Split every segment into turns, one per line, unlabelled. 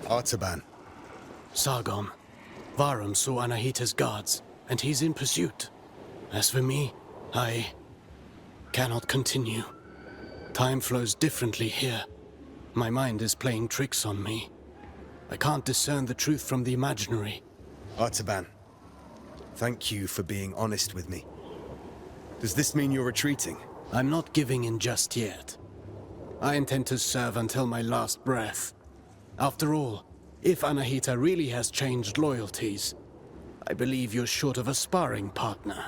Artaban.
Sargon. Varum saw Anahita's guards, and he's in pursuit. As for me, I cannot continue. Time flows differently here. My mind is playing tricks on me. I can't discern the truth from the imaginary.
Artaban, thank you for being honest with me. Does this mean you're retreating?
I'm not giving in just yet. I intend to serve until my last breath. After all, if Anahita really has changed loyalties, I believe you're short of a sparring partner.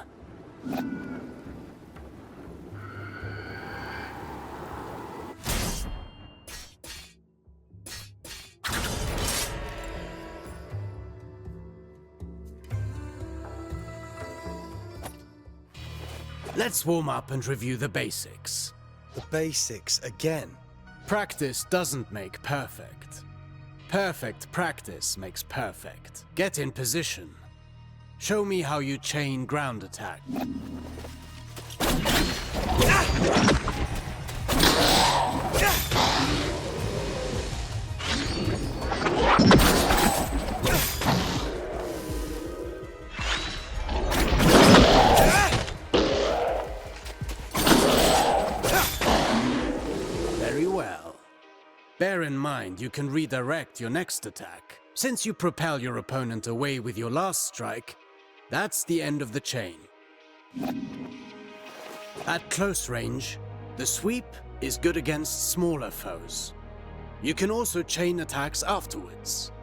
Let's warm up and review the basics.
The basics again?
Practice doesn't make perfect. Perfect practice makes perfect. Get in position. Show me how you chain ground attack. Very well. Bear in mind, you can redirect your next attack. Since you propel your opponent away with your last strike, that's the end of the chain. At close range, the sweep is good against smaller foes. You can also chain attacks afterwards.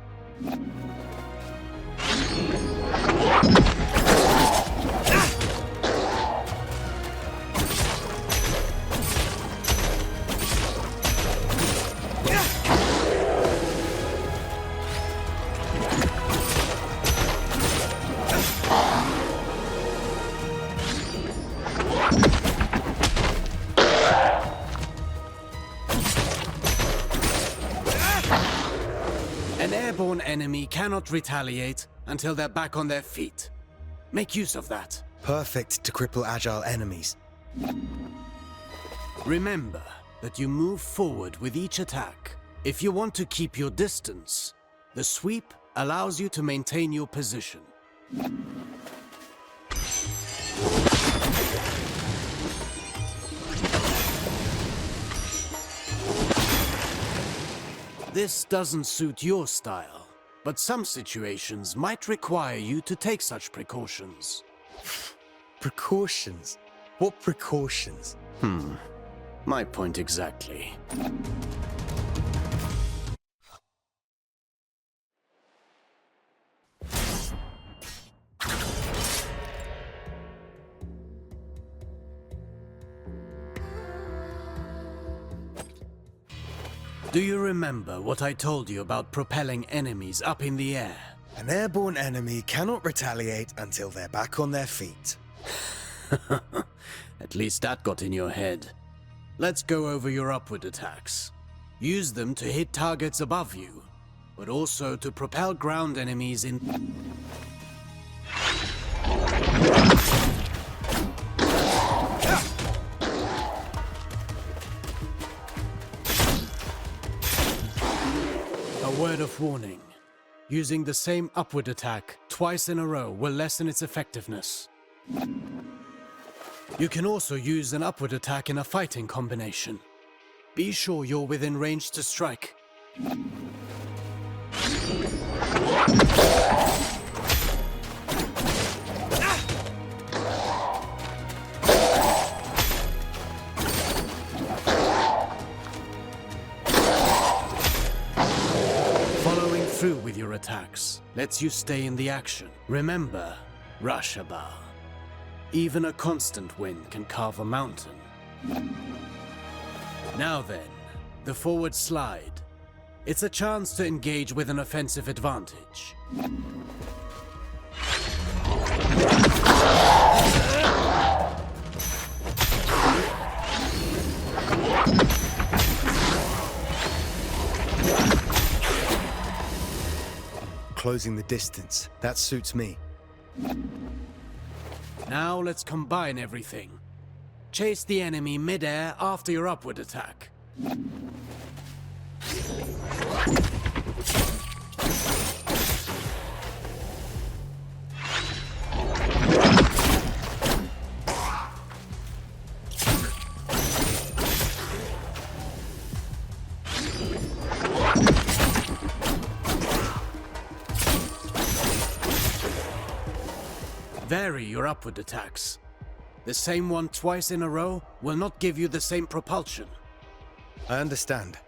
An airborne enemy cannot retaliate until they're back on their feet. Make use of that.
Perfect to cripple agile enemies.
Remember that you move forward with each attack. If you want to keep your distance, the sweep allows you to maintain your position. This doesn't suit your style, but some situations might require you to take such precautions.
Precautions? What precautions?
My point exactly. Do you remember what I told you about propelling enemies up in the air?
An airborne enemy cannot retaliate until they're back on their feet.
At least that got in your head. Let's go over your upward attacks. Use them to hit targets above you, but also to propel ground enemies in... word of warning. Using the same upward attack twice in a row will lessen its effectiveness. You can also use an upward attack in a fighting combination. Be sure you're within range to strike. Following through with your attacks lets you stay in the action. Remember, Rashaba. Even a constant wind can carve a mountain. Now then, the forward slide. It's a chance to engage with an offensive advantage.
Closing the distance. That suits me.
Now let's combine everything. Chase the enemy mid-air after your upward attack. Vary your upward attacks. The same one twice in a row will not give you the same propulsion.
I understand.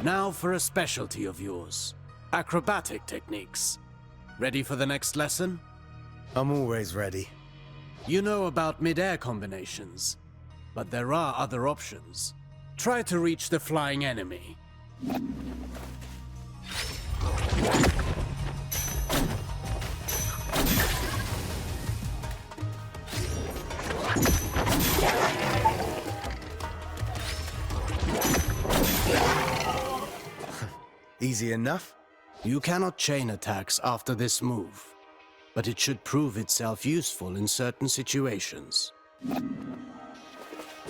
Now for a specialty of yours. Acrobatic techniques. Ready for the next lesson?
I'm always ready.
You know about mid-air combinations, but there are other options. Try to reach the flying enemy.
Easy enough?
You cannot chain attacks after this move, but it should prove itself useful in certain situations.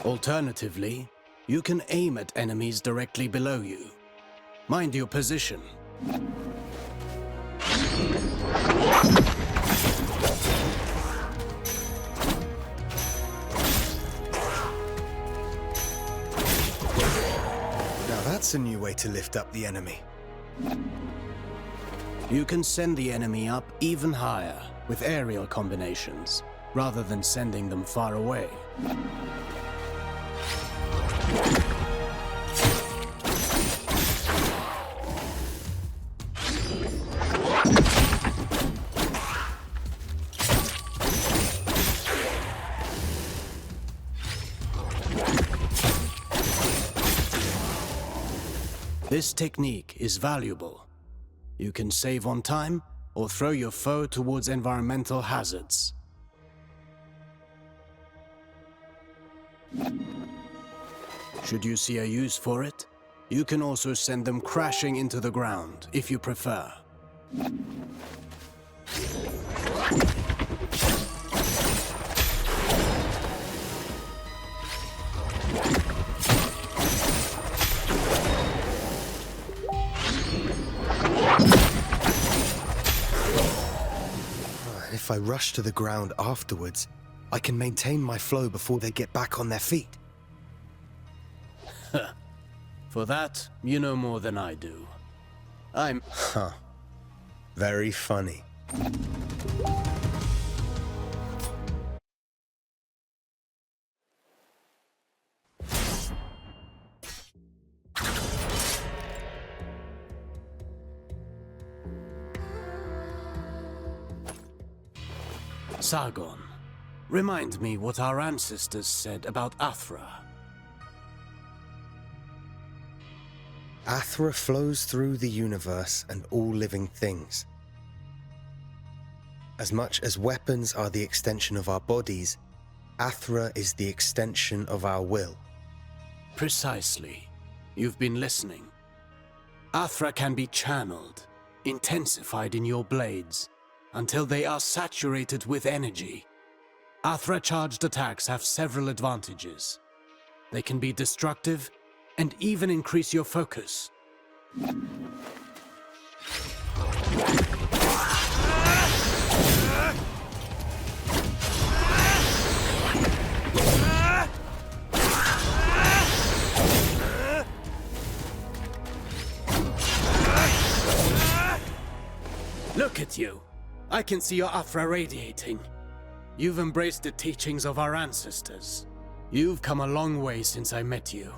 Alternatively, you can aim at enemies directly below you. Mind your position.
Now that's a new way to lift up the enemy.
You can send the enemy up even higher with aerial combinations, rather than sending them far away. This technique is valuable. You can save on time or throw your foe towards environmental hazards. Should you see a use for it, you can also send them crashing into the ground if you prefer.
If I rush to the ground afterwards, I can maintain my flow before they get back on their feet.
For that, you know more than I do.
Huh. Very funny.
Sargon, remind me what our ancestors said about Athra.
Athra flows through the universe and all living things. As much as weapons are the extension of our bodies, Athra is the extension of our will.
Precisely. You've been listening. Athra can be channeled, intensified in your blades, until they are saturated with energy. Athra-charged attacks have several advantages. They can be destructive and even increase your focus. Look at you. I can see your Athra radiating. You've embraced the teachings of our ancestors. You've come a long way since I met you.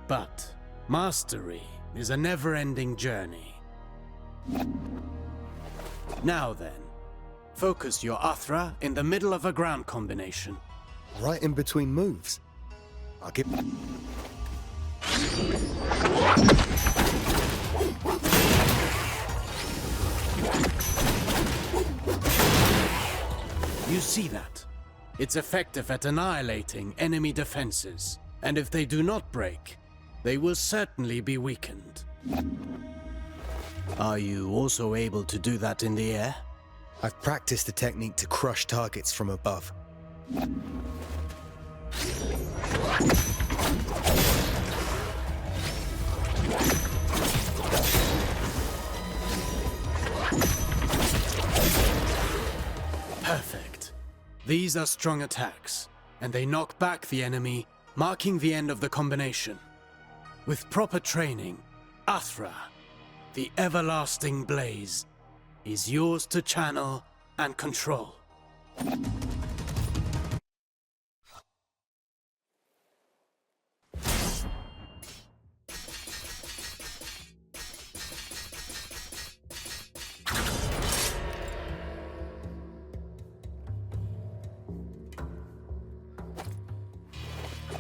But mastery is a never-ending journey. Now then, focus your Athra in the middle of a ground combination.
Right in between moves. I'll give...
You see that? It's effective at annihilating enemy defenses, and if they do not break, they will certainly be weakened. Are you also able to do that in the air?
I've practiced the technique to crush targets from above.
Perfect. These are strong attacks, and they knock back the enemy, marking the end of the combination. With proper training, Athra, the everlasting blaze, is yours to channel and control.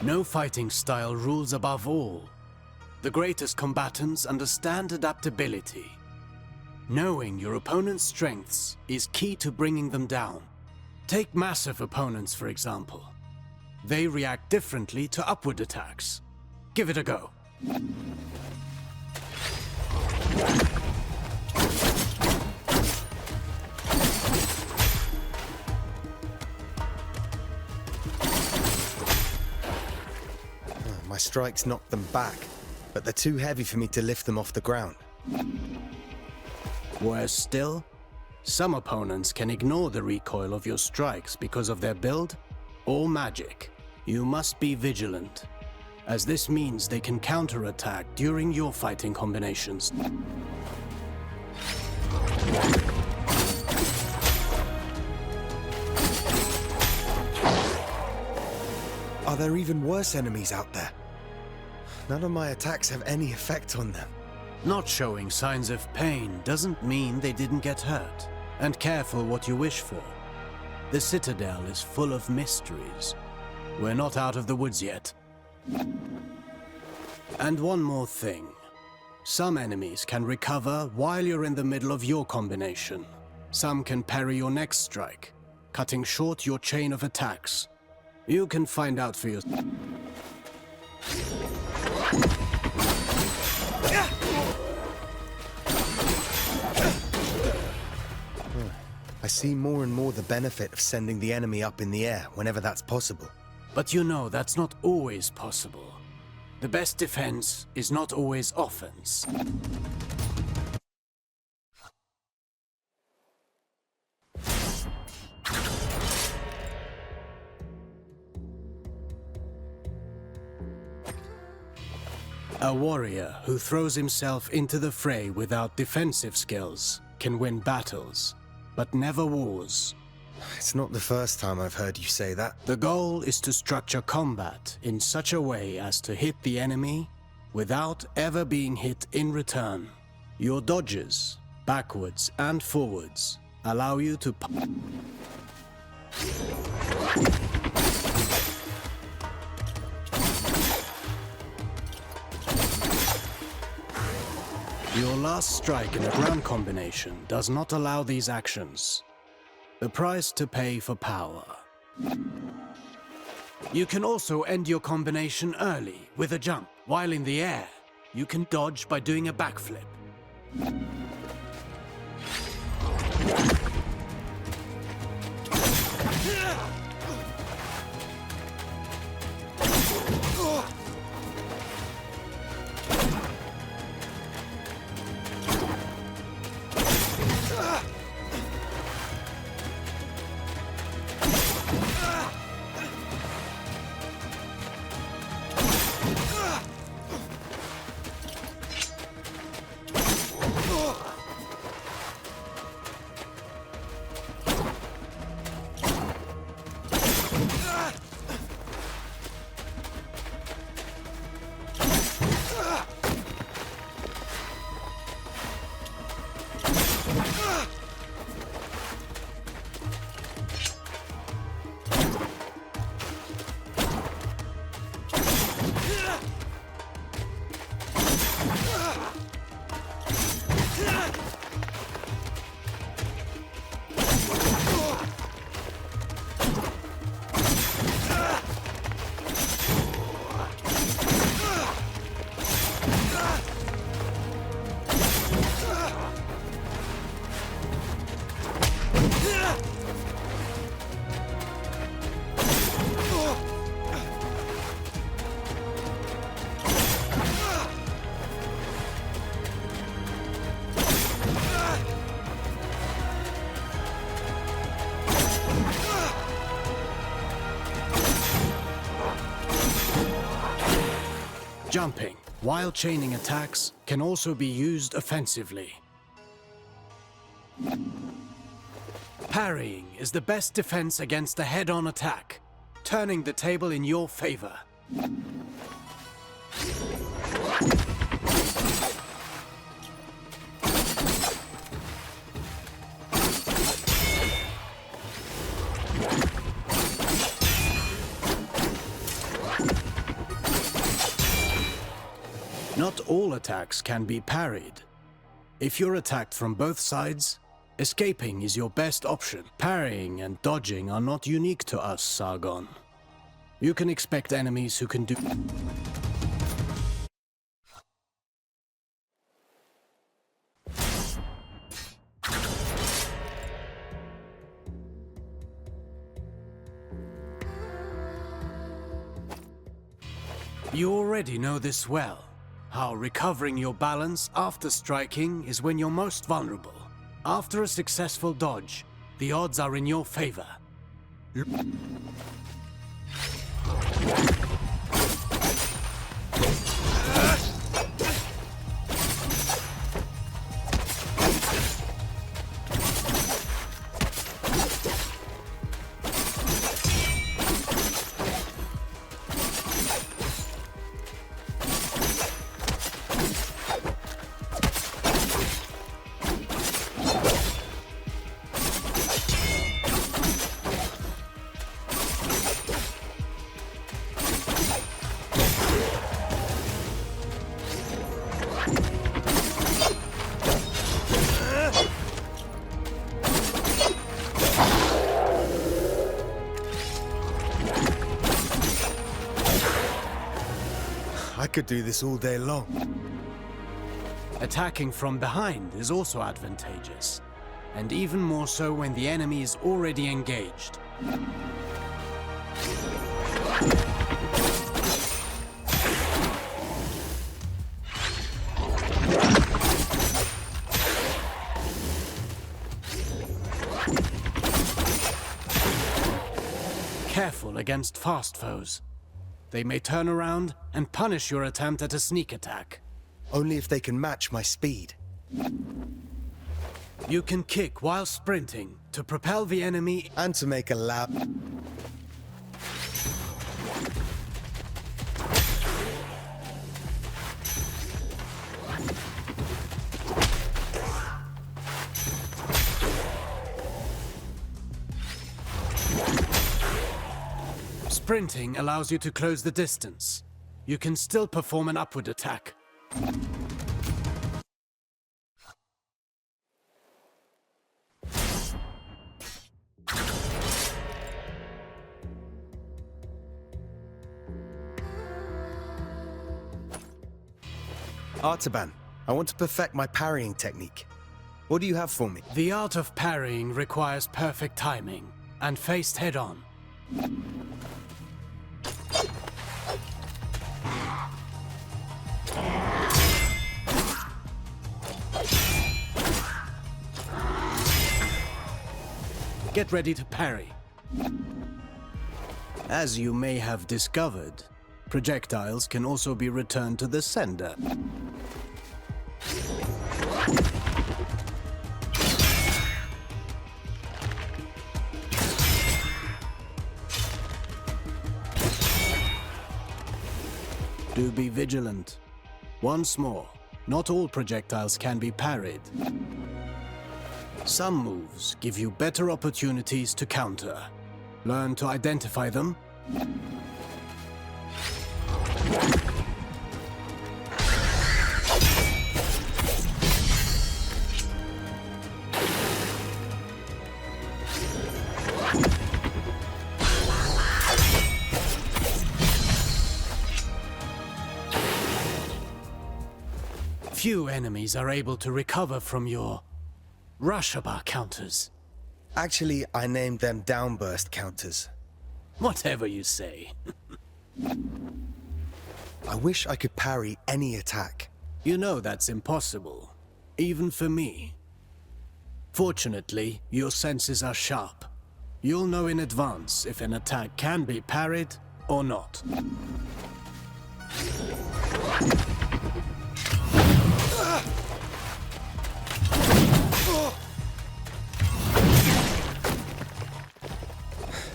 No fighting style rules above all. The greatest combatants understand adaptability. Knowing your opponent's strengths is key to bringing them down. Take massive opponents, for example. They react differently to upward attacks. Give it a go.
My strikes knocked them back, but they're too heavy for me to lift them off the ground.
Worse still, some opponents can ignore the recoil of your strikes because of their build or magic. You must be vigilant, as this means they can counterattack during your fighting combinations.
Are there even worse enemies out there? None of my attacks have any effect on them.
Not showing signs of pain doesn't mean they didn't get hurt. And careful what you wish for. The Citadel is full of mysteries. We're not out of the woods yet. And one more thing. Some enemies can recover while you're in the middle of your combination. Some can parry your next strike, cutting short your chain of attacks. You can find out for yourself.
I see more and more the benefit of sending the enemy up in the air whenever that's possible.
But you know that's not always possible. The best defense is not always offense. A warrior who throws himself into the fray without defensive skills can win battles, but never wars.
It's not the first time I've heard you say that.
The goal is to structure combat in such a way as to hit the enemy without ever being hit in return. Your dodges, backwards and forwards, allow you to... Your last strike in a ground combination does not allow these actions. The price to pay for power. You can also end your combination early with a jump. While in the air, You can dodge by doing a backflip. Jumping, while chaining attacks, can also be used offensively. Parrying is the best defense against a head-on attack, turning the table in your favor. Not all attacks can be parried. If you're attacked from both sides, escaping is your best option. Parrying and dodging are not unique to us, Sargon. You can expect enemies who can do... You already know this well. How recovering your balance after striking is when you're most vulnerable. After a successful dodge, the odds are in your favor.
I could do this all day long.
Attacking from behind is also advantageous, and even more so when the enemy is already engaged. Careful against fast foes. They may turn around and punish your attempt at a sneak attack.
Only if they can match my speed.
You can kick while sprinting to propel the enemy
And to make a lap.
Sprinting allows you to close the distance. You can still perform an upward attack.
Artaban, I want to perfect my parrying technique. What do you have for me?
The art of parrying requires perfect timing and faced head-on. Get ready to parry. As you may have discovered, projectiles can also be returned to the sender. Do be vigilant. Once more, not all projectiles can be parried. Some moves give you better opportunities to counter. Learn to identify them. Few enemies are able to recover from your Rushaba counters.
Actually, I named them downburst counters.
Whatever you say.
I wish I could parry any attack.
You know that's impossible, even for me. Fortunately, your senses are sharp. You'll know in advance if an attack can be parried or not.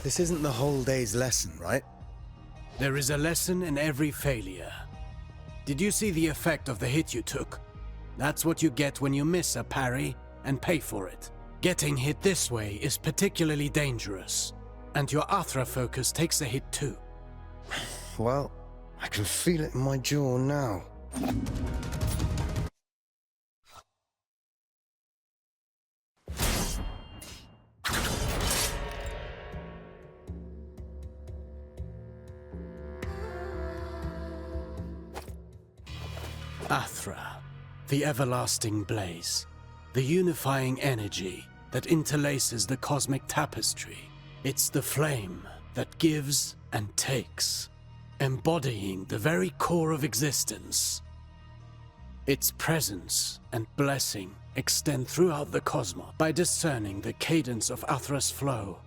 This isn't the whole day's lesson, right?
There is a lesson in every failure. Did you see the effect of the hit you took? That's what you get when you miss a parry and pay for it. Getting hit this way is particularly dangerous, and your Athra focus takes a hit too.
Well, I can feel it in my jaw now.
Athra, the everlasting blaze, the unifying energy that interlaces the cosmic tapestry. It's the flame that gives and takes, embodying the very core of existence. Its presence and blessing extend throughout the cosmos. By discerning the cadence of Athra's flow,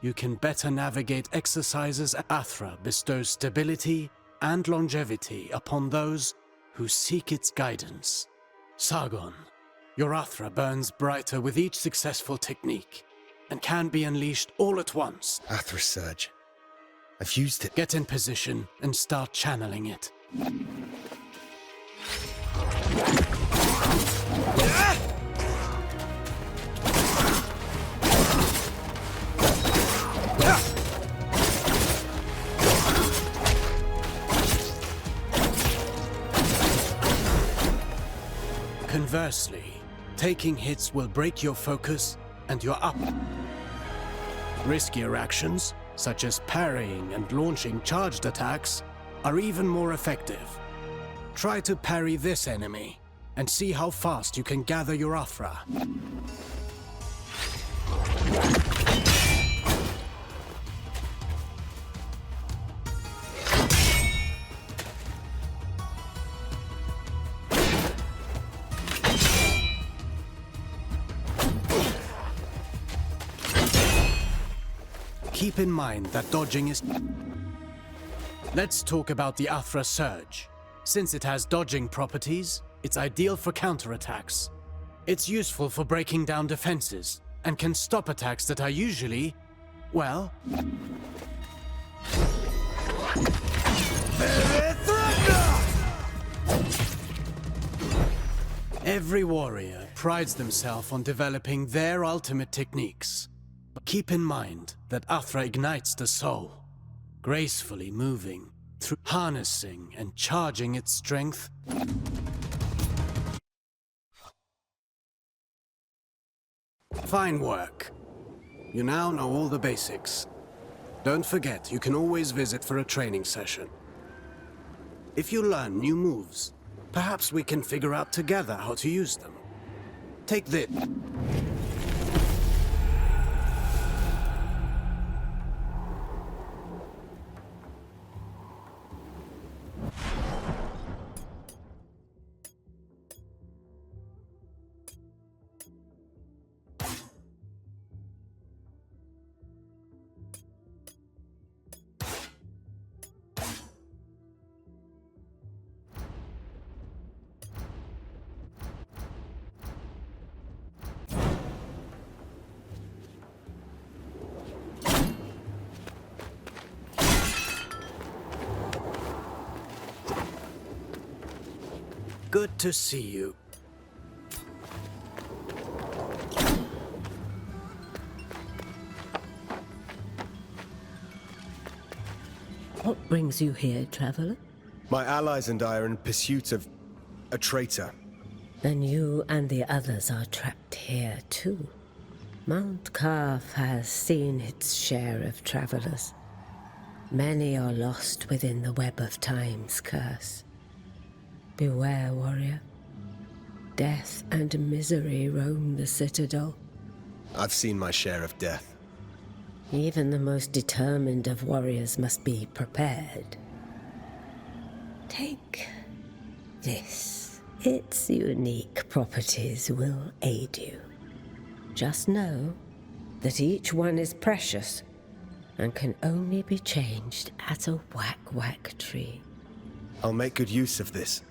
you can better navigate exercises. Athra bestows stability and longevity upon those who seek its guidance. Sargon, your Athra burns brighter with each successful technique, and can be unleashed all at once.
Athra Surge. I've used it.
Get in position and start channeling it. Conversely, taking hits will break your focus and you're up. Riskier actions, such as parrying and launching charged attacks, are even more effective. Try to parry this enemy and see how fast you can gather your Athra. Keep in mind that dodging is... Let's talk about the Athra Surge. Since it has dodging properties, it's ideal for counterattacks. It's useful for breaking down defenses, and can stop attacks that are usually, well... Every warrior prides themselves on developing their ultimate techniques. But keep in mind that Athra ignites the soul, gracefully moving through harnessing and charging its strength. Fine work. You now know all the basics. Don't forget, you can always visit for a training session. If you learn new moves, Perhaps we can figure out together how to use them. Take this. Good to see you.
What brings you here, traveler?
My allies and I are in pursuit of a traitor.
Then you and the others are trapped here too. Mount Kaf has seen its share of travelers. Many are lost within the web of time's curse. Beware, warrior. Death and misery roam the citadel.
I've seen my share of death.
Even the most determined of warriors must be prepared. Take this. Its unique properties will aid you. Just know that each one is precious and can only be changed at a whack-whack tree.
I'll make good use of this.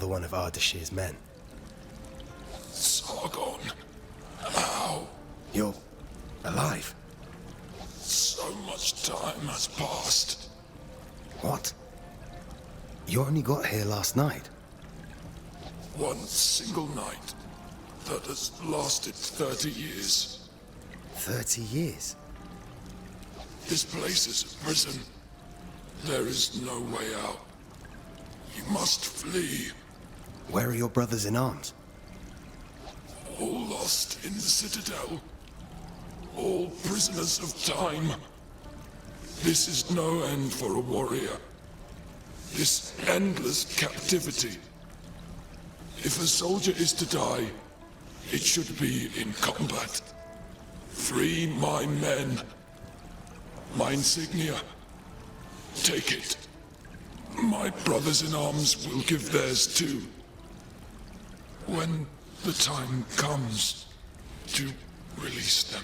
one of Ardashir's men.
Sargon, how?
You're alive?
So much time has passed.
What? You only got here last night.
One single night that has lasted 30 years.
30 years?
This place is a prison. There is no way out. You must flee.
Where are your brothers in arms?
All lost in the Citadel. All prisoners of time. This is no end for a warrior. This endless captivity. If a soldier is to die, it should be in combat. Free my men. My insignia. Take it. My brothers in arms will give theirs too. When the time comes to release them.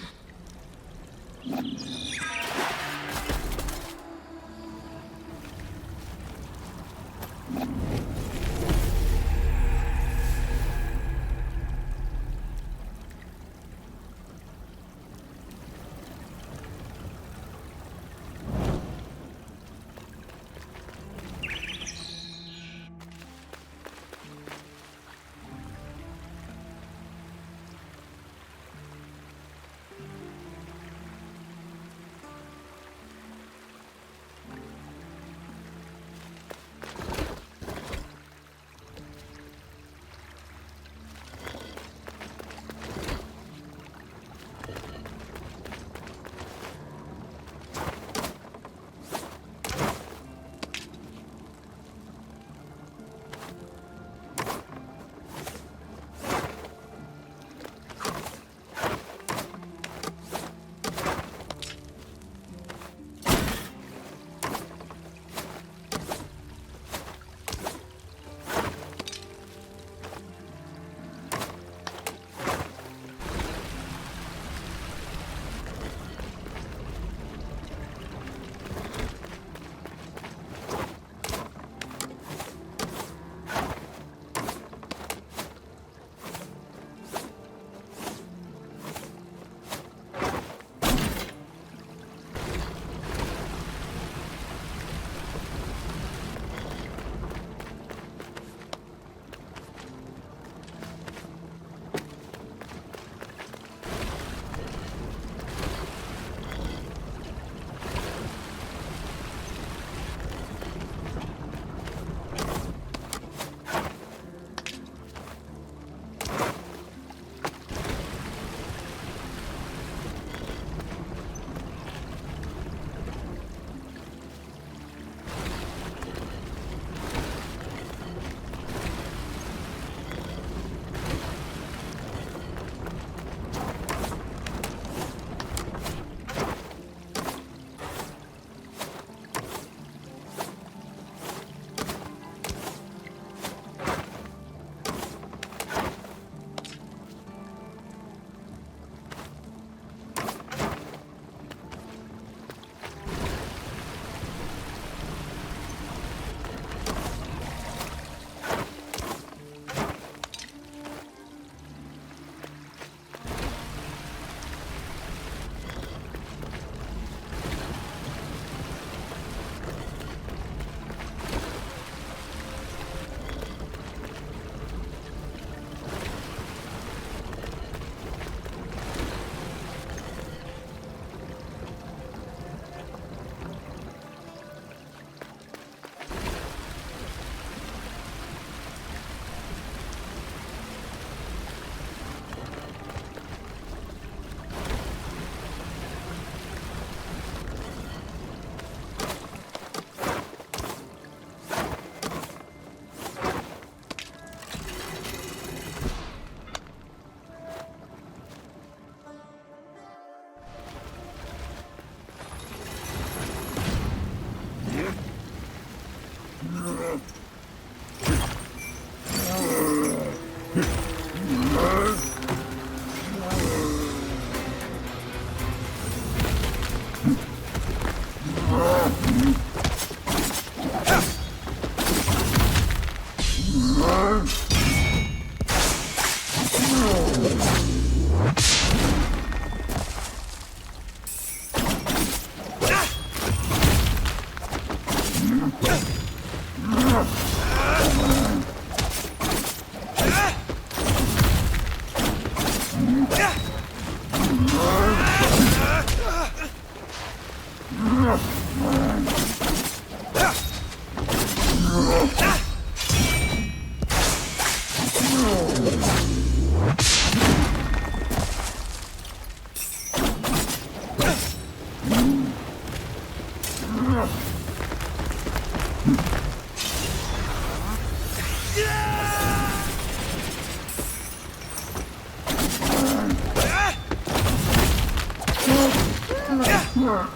Father!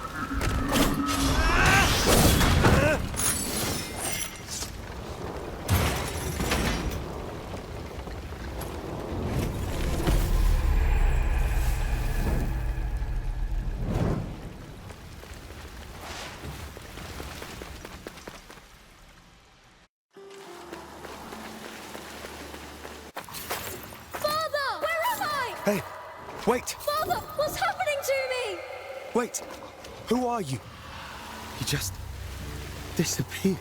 Where am I?
Hey, wait!
Father, what's happening to me?
Wait! Who are you? You just disappeared.